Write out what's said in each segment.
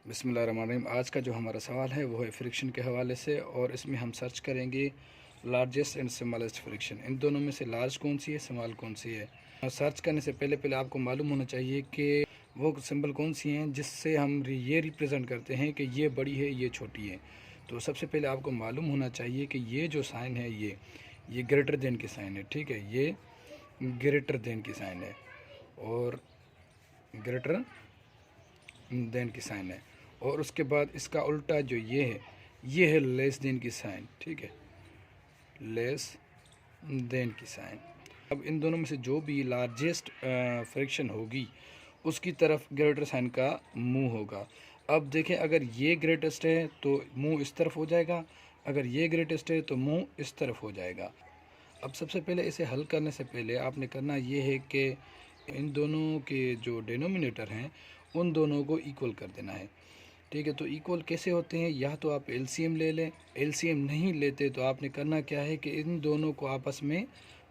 बिस्मिल्लाहिर्रहमानिर्रहीम। आज का जो हमारा सवाल है वो है फ्रिक्शन के हवाले से, और इसमें हम सर्च करेंगे लार्जेस्ट एंड स्मॉलेस्ट फ्रिक्शन। इन दोनों में से लार्ज कौन सी है, स्मॉल कौन सी है। सर्च करने से पहले आपको मालूम होना चाहिए कि वो सिंबल कौन सी हैं जिससे हम ये रिप्रेजेंट करते हैं कि ये बड़ी है, ये छोटी है। तो सबसे पहले आपको मालूम होना चाहिए कि ये जो साइन है ये ग्रेटर देन की साइन है। ठीक है, ये ग्रेटर देन की साइन है और ग्रेटर देन की साइन है। और उसके बाद इसका उल्टा जो ये है लेस देन की साइन। ठीक है, लेस देन की साइन। अब इन दोनों में से जो भी लार्जेस्ट फ्रैक्शन होगी उसकी तरफ ग्रेटर साइन का मुंह होगा। अब देखें, अगर ये ग्रेटेस्ट है तो मुंह इस तरफ हो जाएगा, अगर ये ग्रेटेस्ट है तो मुंह इस तरफ हो जाएगा। अब सबसे पहले इसे हल करने से पहले आपने करना ये है कि इन दोनों के जो डिनोमिनेटर हैं उन दोनों को इक्वल कर देना है। ठीक है, तो इक्वल कैसे होते हैं, या तो आप एलसीएम ले लें, एलसीएम नहीं लेते तो आपने करना क्या है कि इन दोनों को आपस में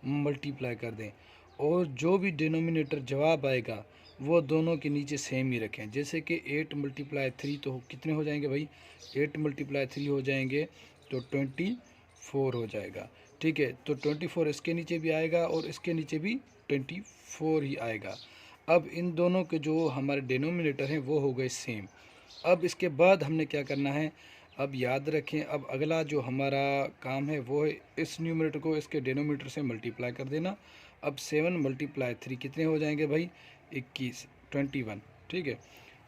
मल्टीप्लाई कर दें, और जो भी डिनोमिनेटर जवाब आएगा वो दोनों के नीचे सेम ही रखें। जैसे कि 8 × 3 तो कितने हो जाएंगे भाई, 8 × 3 हो जाएंगे तो 24 हो जाएगा। ठीक है, तो 24 इसके नीचे भी आएगा और इसके नीचे भी 24 ही आएगा। अब इन दोनों के जो हमारे डिनोमिनेटर हैं वो हो गए सेम। अब इसके बाद हमने क्या करना है, अब याद रखें, अब अगला जो हमारा काम है वो है इस न्यूमरेटर को इसके डिनोमिनेटर से मल्टीप्लाई कर देना। अब 7 × 3 कितने हो जाएंगे भाई, 21, 21। ठीक है,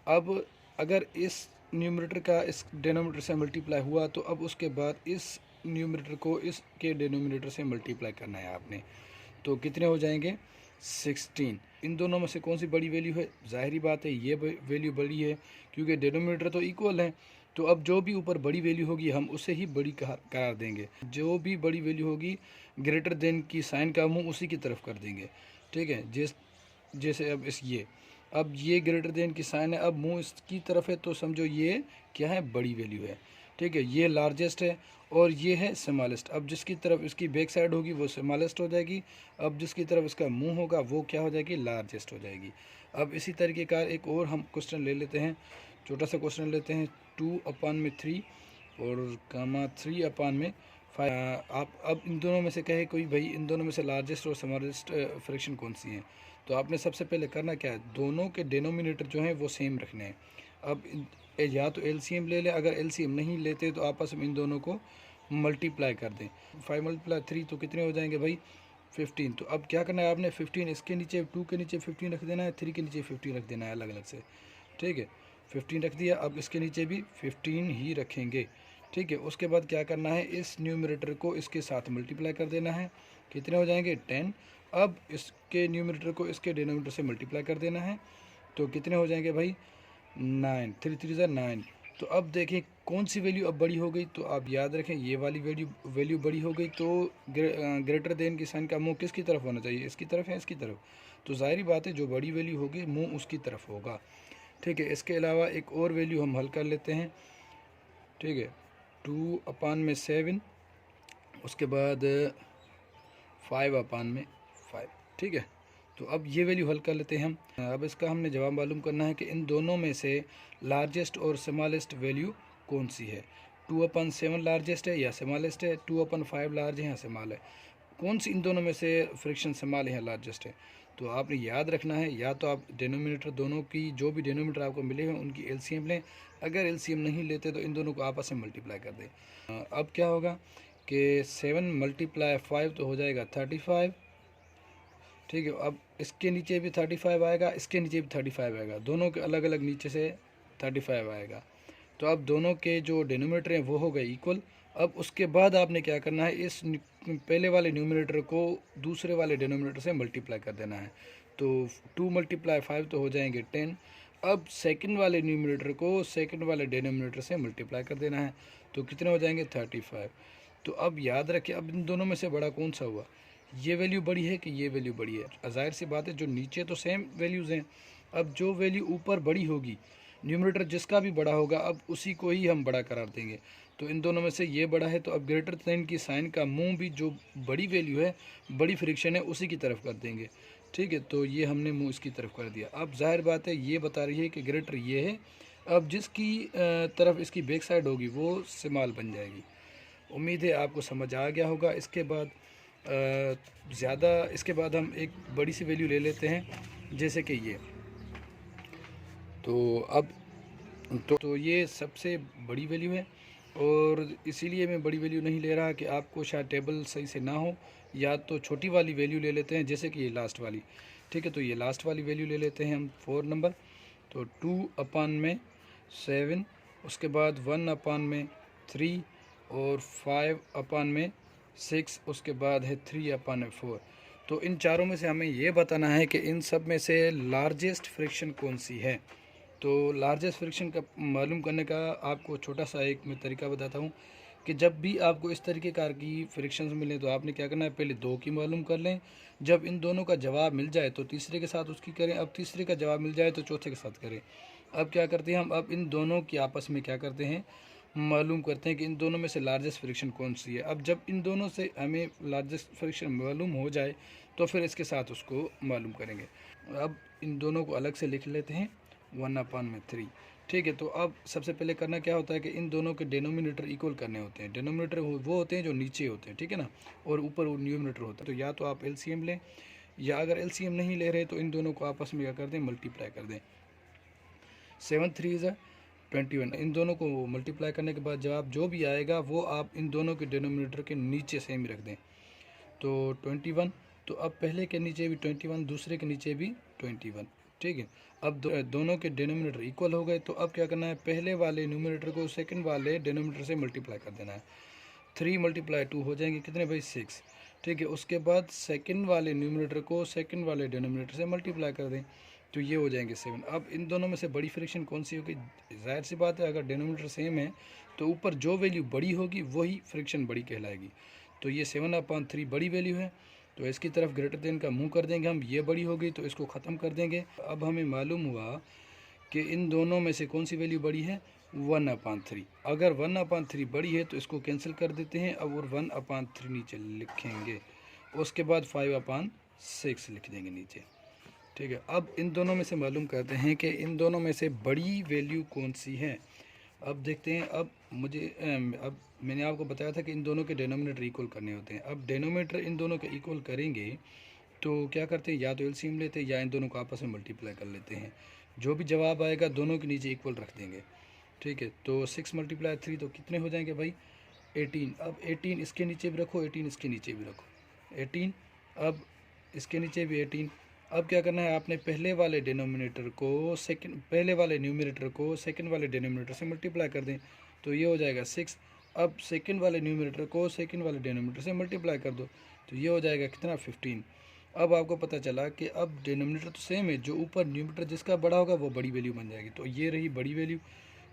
अब अगर इस न्यूमरेटर का इस डिनोमिनेटर से मल्टीप्लाई हुआ तो अब उसके बाद इस न्यूमरेटर को इसके डिनोमिनेटर से मल्टीप्लाई करना है आपने, तो कितने हो जाएंगे, 16। इन दोनों में से कौन सी बड़ी वैल्यू है, ज़ाहिरी बात है ये वैल्यू बड़ी है क्योंकि डिनोमिनेटर तो इक्वल है। तो अब जो भी ऊपर बड़ी वैल्यू होगी हम उसे ही बड़ी करार देंगे। जो भी बड़ी वैल्यू होगी ग्रेटर देन की साइन का मुंह उसी की तरफ कर देंगे। ठीक है, जैसे अब ये ग्रेटर देन की साइन है, अब मुंह इसकी तरफ है तो समझो ये क्या है, बड़ी वैल्यू है। ठीक है, ये लार्जेस्ट है और ये है स्मॉलेस्ट। अब जिसकी तरफ इसकी बैक साइड होगी वो स्मॉलेस्ट हो जाएगी, अब जिसकी तरफ इसका मुंह होगा वो क्या हो जाएगी, लार्जेस्ट हो जाएगी। अब इसी तरीके का एक और हम क्वेश्चन ले लेते हैं, छोटा सा क्वेश्चन लेते हैं। 2/3 और कामा 3/5। आप अब इन दोनों में से कहे कोई भाई, इन दोनों में से लार्जेस्ट और स्मॉलेस्ट फ्रैक्शन कौन सी है। तो आपने सबसे पहले करना क्या है, दोनों के डिनोमिनेटर जो हैं वो सेम रखने हैं। अब या तो एलसीएम ले लें, अगर एलसीएम नहीं लेते तो आपस में इन दोनों को मल्टीप्लाई कर दें। 5 × 3 तो कितने हो जाएंगे भाई, 15। तो अब क्या करना है आपने, 15 इसके नीचे, 2 के नीचे 15 रख देना है, 3 के नीचे 15 रख देना है अलग अलग से। ठीक है, 15 रख दिया, अब इसके नीचे भी 15 ही रखेंगे। ठीक है, उसके बाद क्या करना है, इस न्यूमरेटर को इसके साथ मल्टीप्लाई कर देना है, कितने हो जाएंगे, 10। अब इसके न्यूमरेटर को इसके डिनोमिनेटर से मल्टीप्लाई कर देना है, तो कितने हो जाएंगे भाई, 9, 3 3 ज़ा 9। तो अब देखें कौन सी वैल्यू अब बड़ी हो गई, तो आप याद रखें ये वाली वैल्यू बड़ी हो गई। तो ग्रेटर देन की साइन का मुंह किसकी तरफ होना चाहिए, इसकी तरफ है, इसकी तरफ। तो जाहिर बात है जो बड़ी वैल्यू होगी मुंह उसकी तरफ होगा। ठीक है, इसके अलावा एक और वैल्यू हम हल कर लेते हैं। ठीक है, 2/7, उसके बाद 5/5। ठीक है, तो अब ये वैल्यू हल कर लेते हैं हम। अब इसका हमने जवाब मालूम करना है कि इन दोनों में से लार्जेस्ट और स्मॉलेस्ट वैल्यू कौन सी है। 2/7 लार्जेस्ट है या स्मॉलेस्ट है, 2/5 लार्ज है या स्मॉल है, कौन सी इन दोनों में से फ्रैक्शन स्मॉल है या लार्जेस्ट है। तो आपने याद रखना है, या तो आप डिनोमिनेटर दोनों की जो भी डिनोमिनेटर आपको मिले हैं उनकी एलसीएम लें, अगर एलसीएम नहीं लेते तो इन दोनों को आपस में मल्टीप्लाई कर दें। अब क्या होगा कि 7 × 5 तो हो जाएगा 35। ठीक है, अब इसके नीचे भी 35 आएगा, इसके नीचे भी 35 आएगा, दोनों के अलग अलग नीचे से 35 आएगा। तो अब दोनों के जो डिनोमिनेटर हैं वो हो गए इक्वल। अब उसके बाद आपने क्या करना है, इस पहले वाले न्यूमरेटर को दूसरे वाले डिनोमिनेटर से मल्टीप्लाई कर देना है। तो 2 × 5 तो हो जाएंगे 10। अब सेकंड वाले न्यूमरेटर को सेकंड वाले डिनोमिनेटर से मल्टीप्लाई कर देना है, तो कितने हो जाएंगे, 35। तो अब याद रखें, अब इन दोनों में से बड़ा कौन सा हुआ, ये वैल्यू बड़ी है कि ये वैल्यू बड़ी है। ज़ाहिर सी बात है जो नीचे तो सेम वैल्यूज़ हैं, अब जो वैल्यू ऊपर बड़ी होगी, न्यूमरेटर जिसका भी बड़ा होगा अब उसी को ही हम बड़ा करार देंगे। तो इन दोनों में से ये बड़ा है, तो अब ग्रेटर देन की साइन का मुंह भी जो बड़ी वैल्यू है, बड़ी फ्रिक्शन है, उसी की तरफ कर देंगे। ठीक है, तो ये हमने मुंह इसकी तरफ कर दिया। अब जाहिर बात है ये बता रही है कि ग्रेटर ये है, अब जिसकी तरफ इसकी बैक साइड होगी वो स्मॉल बन जाएगी। उम्मीद है आपको समझ आ गया होगा। इसके बाद इसके बाद हम एक बड़ी सी वैल्यू ले लेते हैं, जैसे कि ये। तो अब तो ये सबसे बड़ी वैल्यू है, और इसीलिए मैं बड़ी वैल्यू नहीं ले रहा कि आपको शायद टेबल सही से ना हो, या तो छोटी वाली वैल्यू ले लेते हैं, जैसे कि ये लास्ट वाली। ठीक है, तो ये लास्ट वाली वैल्यू ले लेते हैं हम 4 नंबर। तो 2/7, उसके बाद 1/3 और 5/6, उसके बाद है 3/4। तो इन चारों में से हमें ये बताना है कि इन सब में से लार्जेस्ट फ्रिक्शन कौन सी है। तो लार्जेस्ट फ्रिक्शन का मालूम करने का आपको छोटा सा एक मैं तरीका बताता हूँ कि जब भी आपको इस तरीके कार की फ्रिक्शंस मिले तो आपने क्या करना है, पहले दो की मालूम कर लें। जब इन दोनों का जवाब मिल जाए तो तीसरे के साथ उसकी करें। अब तीसरे का जवाब मिल जाए तो चौथे के साथ करें। अब क्या करते हैं हम, अब इन दोनों की आपस में क्या करते हैं, मालूम करते हैं कि इन दोनों में से लार्जेस्ट फ्रिक्शन कौन सी है। अब जब इन दोनों से हमें लार्जेस्ट फ्रिक्शन मालूम हो जाए तो फिर इसके साथ उसको मालूम करेंगे। अब इन दोनों को अलग से लिख लेते हैं 1/3। ठीक है, तो अब सबसे पहले करना क्या होता है कि इन दोनों के डिनोमिनेटर इक्वल करने होते हैं। डिनोमिनेटर वो होते हैं जो नीचे होते हैं, ठीक है ना, और ऊपर वो न्यूमिनेटर होता है। तो या तो आप एलसीएम लें, या अगर एलसीएम नहीं ले रहे तो इन दोनों को आपस में क्या कर दें, मल्टीप्लाई कर दें। 7 3 इज़ 21। इन दोनों को मल्टीप्लाई करने के बाद जवाब जो भी आएगा वो आप इन दोनों के डिनोमिनेटर के नीचे सेम रख दें। तो 21, तो अब पहले के नीचे भी 21, दूसरे के नीचे भी 21। ठीक है, अब दोनों के डिनोमिनेटर इक्वल हो गए। तो अब क्या करना है, पहले वाले न्यूमिनेटर को सेकंड वाले डिनोमिनेटर से मल्टीप्लाई कर देना है। 3 × 2 हो जाएंगे कितने भाई, 6। ठीक है, उसके बाद सेकंड वाले न्यूमिनेटर को सेकंड वाले डिनोमिनेटर से मल्टीप्लाई कर दें, तो ये हो जाएंगे 7। अब इन दोनों में से बड़ी फ्रिक्शन कौन सी होगी, जाहिर सी बात है अगर डिनोमिनेटर सेम है तो ऊपर जो वैल्यू बड़ी होगी वही फ्रिक्शन बड़ी कहलाएगी। तो ये 7/3 बड़ी वैल्यू है, तो इसकी तरफ ग्रेटर देन का मुंह कर देंगे हम, ये बड़ी हो गई तो इसको ख़त्म कर देंगे। अब हमें मालूम हुआ कि इन दोनों में से कौन सी वैल्यू बड़ी है, 1/3। अगर 1/3 बड़ी है तो इसको कैंसिल कर देते हैं, अब और 1/3 नीचे लिखेंगे, उसके बाद 5/6 लिख देंगे नीचे। ठीक है, अब इन दोनों में से मालूम करते हैं कि इन दोनों में से बड़ी वैल्यू कौन सी है। अब देखते हैं। अब मैंने आपको बताया था कि इन दोनों के डिनोमिनेटर इक्वल करने होते हैं। अब डिनोमिनेटर इन दोनों के इक्वल करेंगे तो क्या करते हैं, या तो एलसीएम लेते हैं या इन दोनों को आपस में मल्टीप्लाई कर लेते हैं। जो भी जवाब आएगा दोनों के नीचे इक्वल रख देंगे। ठीक है, तो 6 × 3 तो कितने हो जाएंगे भाई, 18। अब 18 इसके नीचे भी रखो, 18 इसके नीचे भी रखो, 18। अब इसके नीचे भी 18। अब क्या करना है, आपने पहले वाले न्यूमिनेटर को सेकंड वाले डिनोमिनेटर से मल्टीप्लाई कर दें, तो ये हो जाएगा 6। अब सेकंड वाले न्यूमिनेटर को सेकंड वाले डिनोमिनेटर से मल्टीप्लाई कर दो, तो ये हो जाएगा कितना, 15। अब आपको पता चला कि अब डिनोमिनेटर तो सेम है, जो ऊपर न्यूमिनेटर जिसका बड़ा होगा वो बड़ी वैल्यू बन जाएगी। तो ये रही बड़ी वैल्यू,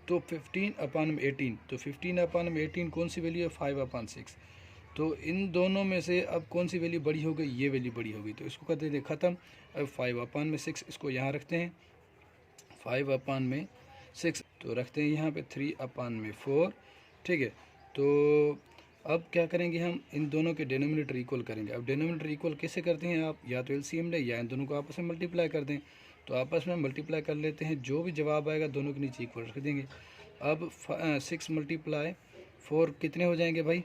तो 15/18। तो 15/18 कौन सी वैल्यू है, 5/6। तो इन दोनों में से अब कौन सी वैल्यू बड़ी हो गई, ये वैल्यू बड़ी हो गई, तो इसको कर देते ख़त्म। अब 5/6 इसको यहाँ रखते हैं, 5/6 तो रखते हैं यहाँ पे 3/4। ठीक है, तो अब क्या करेंगे हम, इन दोनों के डिनोमिनेटर इक्वल करेंगे। अब डिनोमिनेटर इक्वल कैसे करते हैं आप, या तो एलसीएम लें या इन दोनों को आपस में मल्टीप्लाई कर दें। तो आपस में मल्टीप्लाई कर लेते हैं, जो भी जवाब आएगा दोनों के नीचे इक्वल रख देंगे। अब 6 × 4 कितने हो जाएंगे भाई,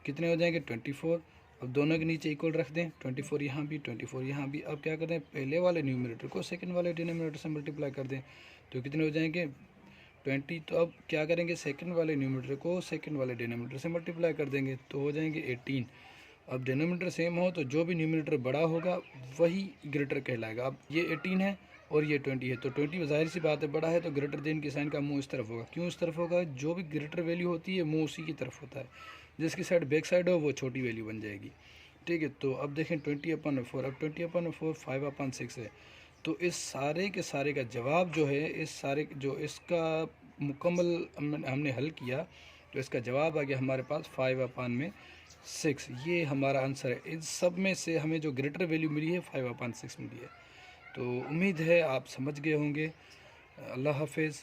कितने हो जाएंगे, 24। अब दोनों के नीचे इक्वल रख दें, 24 यहाँ भी 24 यहाँ भी। अब क्या करते हैं, पहले वाले न्यूमिनेटर को सेकंड वाले डिनोमिनेटर से मल्टीप्लाई कर दें, तो कितने हो जाएंगे, 20। तो अब क्या करेंगे, सेकंड वाले न्यूमिनेटर को सेकंड वाले डिनोमिनेटर से मल्टीप्लाई कर देंगे, तो हो जाएंगे 18। अब डिनोमिनेटर सेम हो तो जो भी न्यूमिनेटर बड़ा होगा वही ग्रेटर कहलाएगा। अब ये 18 है और ये 20 है, तो 20 जाहिर सी बात है बड़ा है, तो ग्रेटर देन के साइन का मुंह इस तरफ होगा। क्यों इस तरफ होगा, जो भी ग्रेटर वैल्यू होती है मुंह उसी की तरफ होता है, जिसकी साइड बैक साइड हो वो छोटी वैल्यू बन जाएगी। ठीक है, तो अब देखें 20/4। अब 20/4 5/6 है, तो इस सारे के सारे का जवाब जो है, इस सारे जो इसका मुकम्मल हमने हल किया तो इसका जवाब आ गया हमारे पास 5/6। ये हमारा आंसर है। इन सब में से हमें जो ग्रेटर वैल्यू मिली है 5/6 मिली है। तो उम्मीद है आप समझ गए होंगे। अल्लाह हाफिज़।